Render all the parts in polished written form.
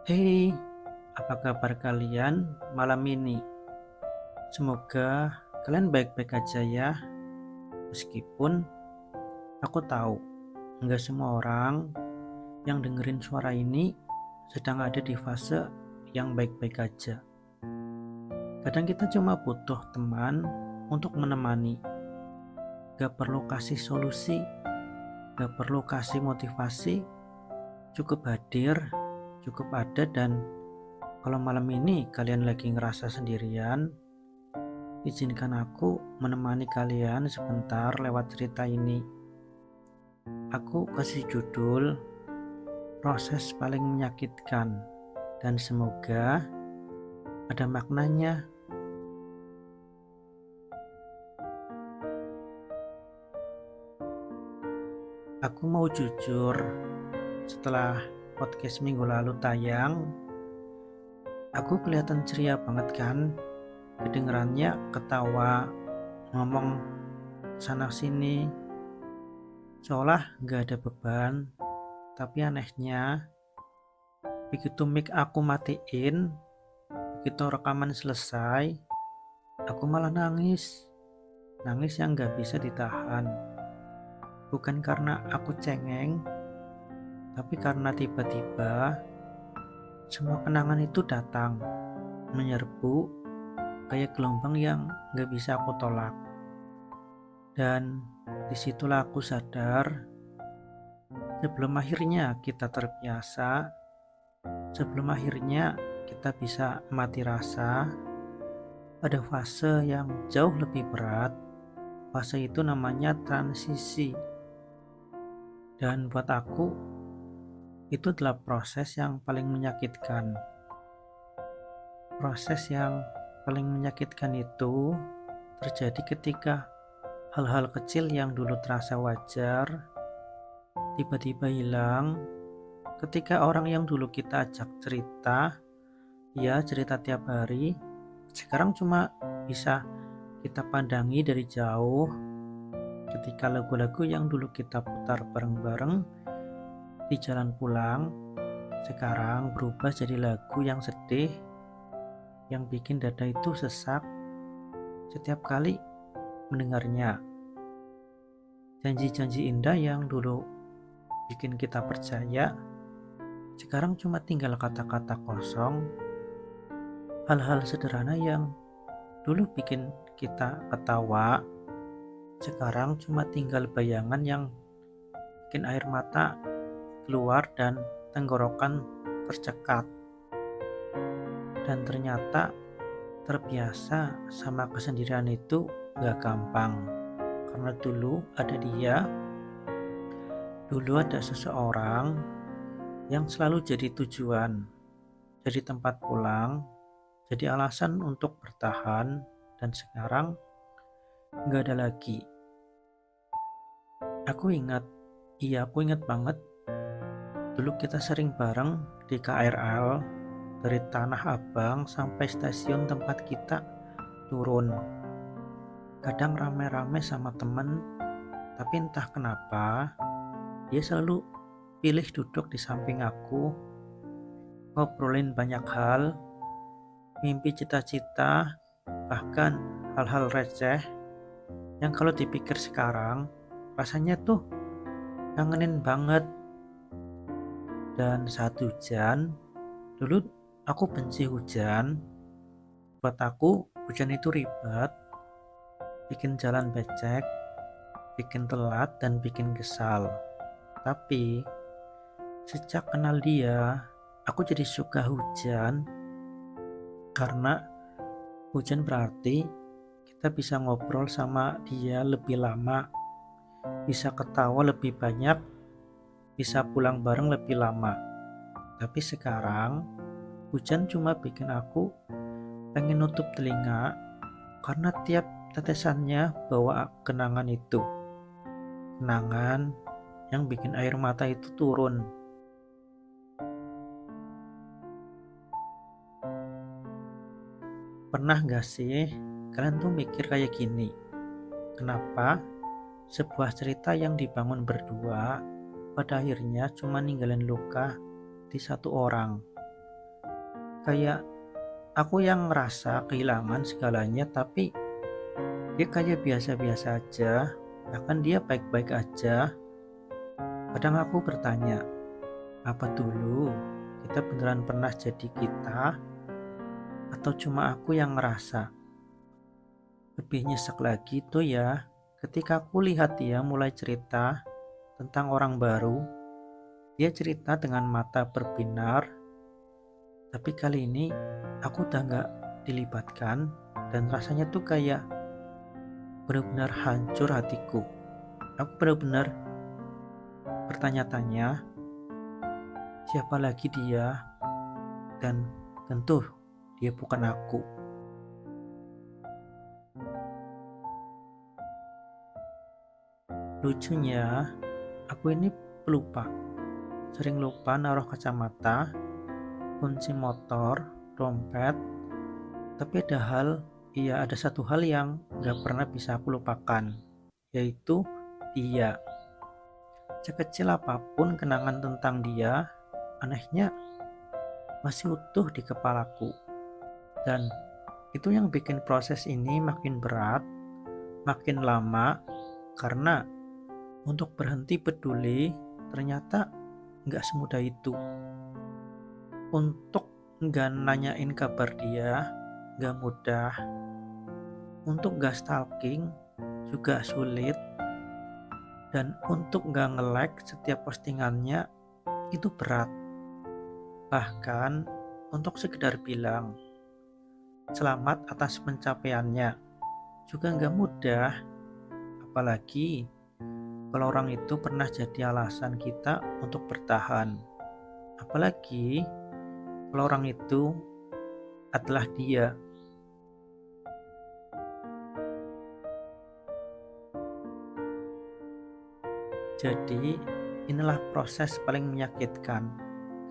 Hei, apa kabar kalian malam ini? Semoga kalian baik-baik aja ya. Meskipun aku tahu nggak semua orang yang dengerin suara ini sedang ada di fase yang baik-baik aja. Kadang kita cuma butuh teman untuk menemani. Gak perlu kasih solusi, gak perlu kasih motivasi, cukup hadir, cukup ada. Dan kalau malam ini kalian lagi ngerasa sendirian, izinkan aku menemani kalian sebentar lewat cerita ini. Aku kasih judul Proses Paling Menyakitkan, dan semoga ada maknanya. Aku mau jujur, setelah podcast minggu lalu tayang, aku kelihatan ceria banget kan. Kedengerannya ketawa, ngomong sana sini, seolah gak ada beban. Tapi anehnya, begitu mic aku matiin, begitu rekaman selesai, aku malah nangis. Nangis yang gak bisa ditahan. Bukan karena aku cengeng, tapi karena tiba-tiba semua kenangan itu datang, menyerbu kayak gelombang yang gak bisa aku tolak. Dan disitulah aku sadar, sebelum akhirnya kita terbiasa, sebelum akhirnya kita bisa mati rasa, ada fase yang jauh lebih berat. Fase itu namanya transisi. Dan buat aku, itu adalah proses yang paling menyakitkan. Proses yang paling menyakitkan itu terjadi ketika hal-hal kecil yang dulu terasa wajar tiba-tiba hilang. Ketika orang yang dulu kita ajak cerita, ya cerita tiap hari, sekarang cuma bisa kita pandangi dari jauh. Ketika lagu-lagu yang dulu kita putar bareng-bareng di jalan pulang, sekarang berubah jadi lagu yang sedih, yang bikin dada itu sesak setiap kali mendengarnya. Janji-janji indah yang dulu bikin kita percaya, sekarang cuma tinggal kata-kata kosong. Hal-hal sederhana yang dulu bikin kita ketawa, sekarang cuma tinggal bayangan yang bikin air mata keluar dan tenggorokan tercekat. Dan ternyata terbiasa sama kesendirian itu gak gampang. Karena dulu ada dia, dulu ada seseorang yang selalu jadi tujuan, jadi tempat pulang, jadi alasan untuk bertahan. Dan sekarang gak ada lagi. Aku ingat banget dulu kita sering bareng di KRL, dari Tanah Abang sampai stasiun tempat kita turun. Kadang rame-rame sama temen, tapi entah kenapa dia selalu pilih duduk di samping aku, ngobrolin banyak hal, mimpi, cita-cita, bahkan hal-hal receh yang kalau dipikir sekarang rasanya tuh kangenin banget. Dan saat hujan, dulu aku benci hujan. Buat aku hujan itu ribet, bikin jalan becek, bikin telat, dan bikin kesal. Tapi sejak kenal dia, aku jadi suka hujan. Karena hujan berarti kita bisa ngobrol sama dia lebih lama, bisa ketawa lebih banyak, bisa pulang bareng lebih lama. Tapi sekarang hujan cuma bikin aku pengen nutup telinga, karena tiap tetesannya bawa kenangan itu. Kenangan yang bikin air mata itu turun. Pernah gak sih kalian tuh mikir kayak gini? Kenapa sebuah cerita yang dibangun berdua pada akhirnya cuma ninggalin luka di satu orang? Kayak aku yang ngerasa kehilangan segalanya, tapi dia kayak biasa-biasa aja, bahkan dia baik-baik aja. Kadang aku bertanya, apa dulu kita beneran pernah jadi kita, atau cuma aku yang ngerasa? Lebih nyesek lagi tuh ya, ketika aku lihat dia mulai cerita tentang orang baru. Dia cerita dengan mata berbinar, tapi kali ini aku udah gak dilibatkan, dan rasanya tuh kayak benar-benar hancur hatiku. Aku benar-benar bertanya-tanya, siapa lagi dia, dan tentu dia bukan aku. Lucunya, aku ini pelupa. Sering lupa naruh kacamata, kunci motor, dompet, tapi ada satu hal yang gak pernah bisa aku lupakan, yaitu dia. Sekecil apapun kenangan tentang dia, anehnya masih utuh di kepalaku. Dan itu yang bikin proses ini makin berat, makin lama, karena untuk berhenti peduli ternyata gak semudah itu. Untuk gak nanyain kabar dia gak mudah. Untuk gak stalking juga sulit. Dan untuk gak nge-like setiap postingannya itu berat. Bahkan untuk sekedar bilang selamat atas pencapaiannya juga gak mudah. Apalagi kalau orang itu pernah jadi alasan kita untuk bertahan. Apalagi kalau orang itu adalah dia. Jadi inilah proses paling menyakitkan,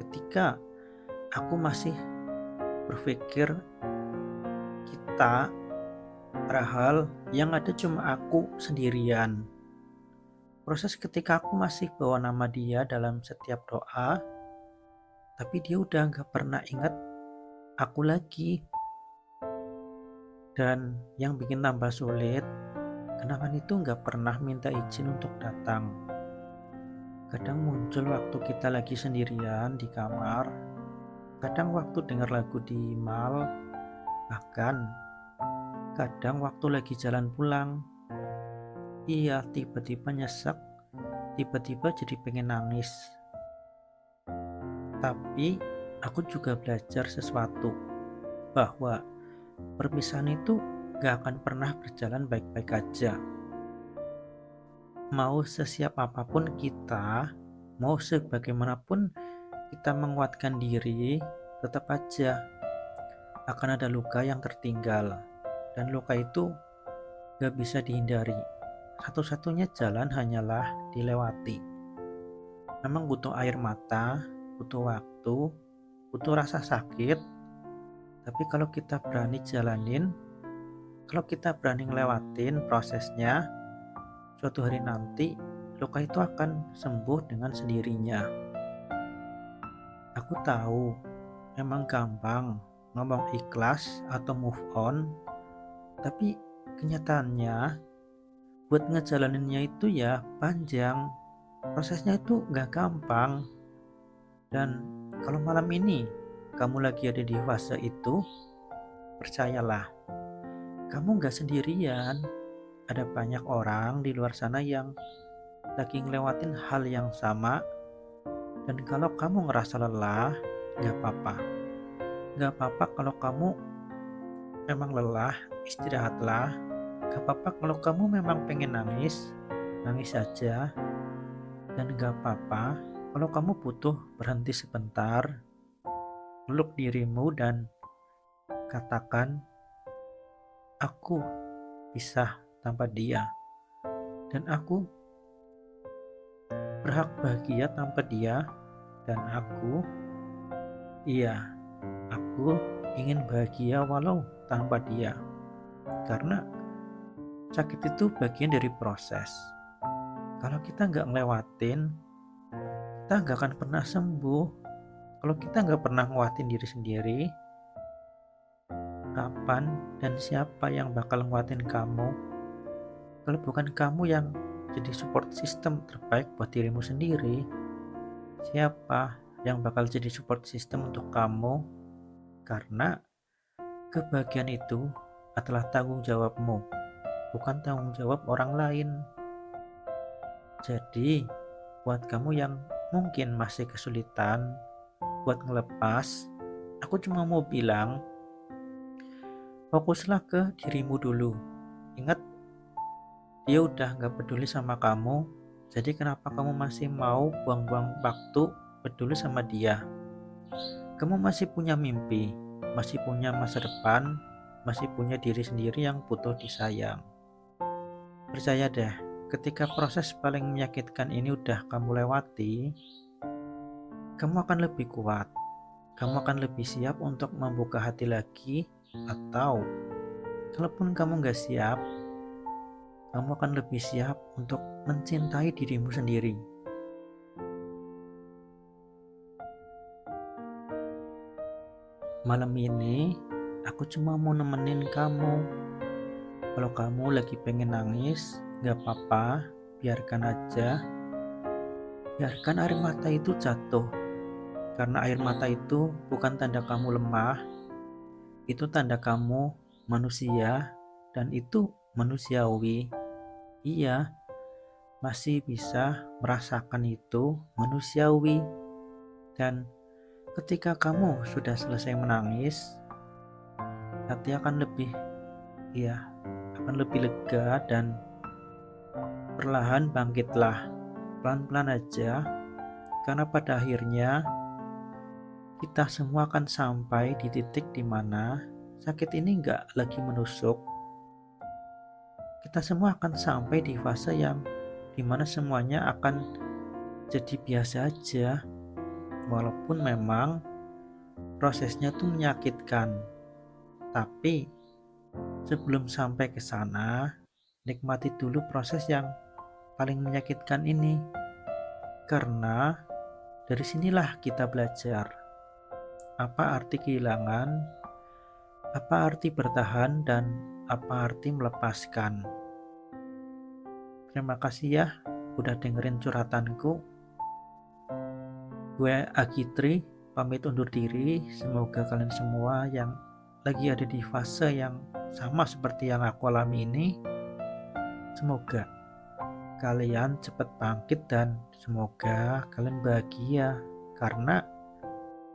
ketika aku masih berpikir kita, padahal yang ada cuma aku sendirian. Proses ketika aku masih bawa nama dia dalam setiap doa, tapi dia udah gak pernah ingat aku lagi. Dan yang bikin tambah sulit, kenangan itu gak pernah minta izin untuk datang. Kadang muncul waktu kita lagi sendirian di kamar, kadang waktu dengar lagu di mall, bahkan kadang waktu lagi jalan pulang. Iya, tiba-tiba nyesek, tiba-tiba jadi pengen nangis. Tapi aku juga belajar sesuatu, bahwa perpisahan itu gak akan pernah berjalan baik-baik aja. Mau sesiap apapun kita, mau sebagaimanapun kita menguatkan diri, tetap aja akan ada luka yang tertinggal. Dan luka itu gak bisa dihindari. Satu-satunya jalan hanyalah dilewati. Memang butuh air mata, butuh waktu, butuh rasa sakit. Tapi kalau kita berani jalanin, kalau kita berani ngelewatin prosesnya, suatu hari nanti luka itu akan sembuh dengan sendirinya. Aku tahu memang gampang ngomong ikhlas atau move on, tapi kenyataannya buat ngejalaninnya itu ya panjang. Prosesnya itu gak gampang. Dan kalau malam ini kamu lagi ada di fase itu, percayalah, kamu gak sendirian. Ada banyak orang di luar sana yang lagi ngelewatin hal yang sama. Dan kalau kamu ngerasa lelah, gak apa-apa. Gak apa-apa kalau kamu memang lelah, istirahatlah. Gak apa-apa kalau kamu memang pengen nangis, nangis saja. Dan gak apa-apa kalau kamu butuh berhenti sebentar, peluk dirimu dan katakan, aku bisa tanpa dia, dan aku berhak bahagia tanpa dia, dan aku ingin bahagia walau tanpa dia. Karena sakit itu bagian dari proses. Kalau kita gak ngelewatin, kita gak akan pernah sembuh. Kalau kita gak pernah nguatin diri sendiri, kapan dan siapa yang bakal nguatin kamu kalau bukan kamu yang jadi support system terbaik buat dirimu sendiri? Siapa yang bakal jadi support system untuk kamu? Karena kebahagiaan itu adalah tanggung jawabmu, bukan tanggung jawab orang lain. Jadi, buat kamu yang mungkin masih kesulitan buat ngelepas, aku cuma mau bilang, fokuslah ke dirimu dulu. Ingat, dia udah gak peduli sama kamu, jadi kenapa kamu masih mau buang-buang waktu peduli sama dia? Kamu masih punya mimpi, masih punya masa depan, masih punya diri sendiri yang butuh disayang. Percaya deh, ketika proses paling menyakitkan ini udah kamu lewati, kamu akan lebih kuat. Kamu akan lebih siap untuk membuka hati lagi, atau kalaupun kamu gak siap, kamu akan lebih siap untuk mencintai dirimu sendiri. Malam ini, aku cuma mau nemenin kamu. Kalau kamu lagi pengen nangis, gak apa-apa, biarkan aja. Biarkan air mata itu jatuh. Karena air mata itu bukan tanda kamu lemah, itu tanda kamu manusia, dan itu manusiawi. Iya, masih bisa merasakan itu manusiawi. Dan ketika kamu sudah selesai menangis, hati akan lebih lega dan perlahan bangkitlah. Pelan-pelan aja, karena pada akhirnya kita semua akan sampai di titik dimana sakit ini gak lagi menusuk. Kita semua akan sampai di fase yang dimana semuanya akan jadi biasa aja. Walaupun memang prosesnya tuh menyakitkan, tapi sebelum sampai ke sana, nikmati dulu proses yang paling menyakitkan ini. Karena dari sinilah kita belajar apa arti kehilangan, apa arti bertahan, dan apa arti melepaskan. Terima kasih ya udah dengerin curhatanku. Gue Agitri, pamit undur diri. Semoga kalian semua yang lagi ada di fase yang sama seperti yang aku alami ini, semoga kalian cepat bangkit dan semoga kalian bahagia. Karena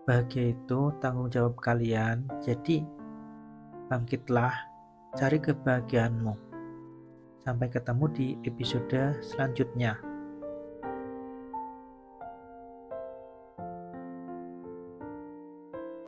bahagia itu tanggung jawab kalian. Jadi bangkitlah, cari kebahagiaanmu. Sampai ketemu di episode selanjutnya.